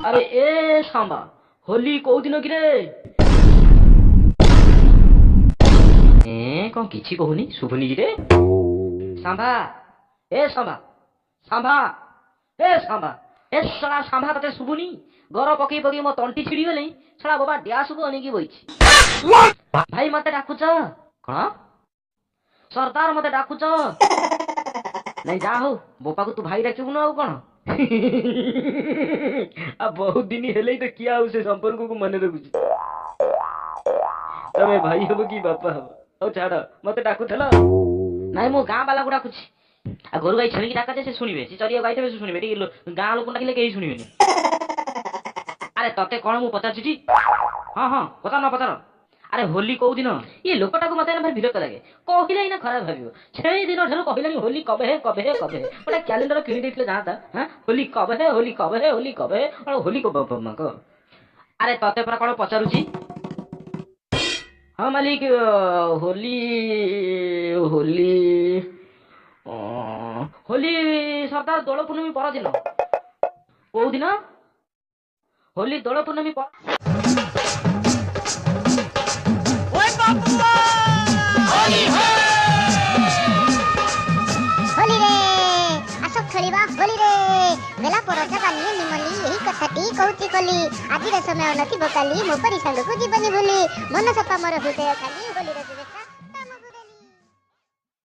अरे ए सांबा होली को दिन कि रे कौन किछि कहूनी शुभुनी कि रे सांबा ए सांबा सांबा ए सांबा ए सला सांबा तते शुभुनी घर पकई पकई मो तंटी छिड़ी गले सला बाबा ड्यास को अनेकी बइछि भाई मते डाकुच कौन सरदार मते डाकुच नहीं जा हो बोपा को तू भाई डाकिबु न कौन आ बहुत दिन हेले तो किया उसे संपर्क को मन रखुची तमे भाई हबो कि बापा हबो औ छाड़ मते डाकुथला नाही मो गां वाला को डाकुची आ घर गाई छेली डाका से सुनिबे से चरिया गाई से सुनिबे गां लोक डाकिले केही सुनिबेनी अरे तते कोन मु पचार छिटी हां हां पता न पता अरे होली को दिन ये लोकटा को मते भाई विरक्त लागे कहिले इना खराब भाबियो छे दिन ठरो कहिलानी होली कबे है कबे है कबे है ओटा कैलेंडर किनि देथिले जाता हां होली कबे है होली कबे है होली कबे है और होली को बम्मा को अरे तते पर कोन पचारुची हां मालिक होली होली होली सरदार दोल पूर्णमी पर दिन को दिन होली दोल पूर्णमी पर होली रे आस खेलिबा होली रे बेला परजा काली निमली यही कथाटी कहूची कली आज समय नथी बकाली मो परी संग को जीवनी भूली मन सपा मोर हृदय खाली होली रे।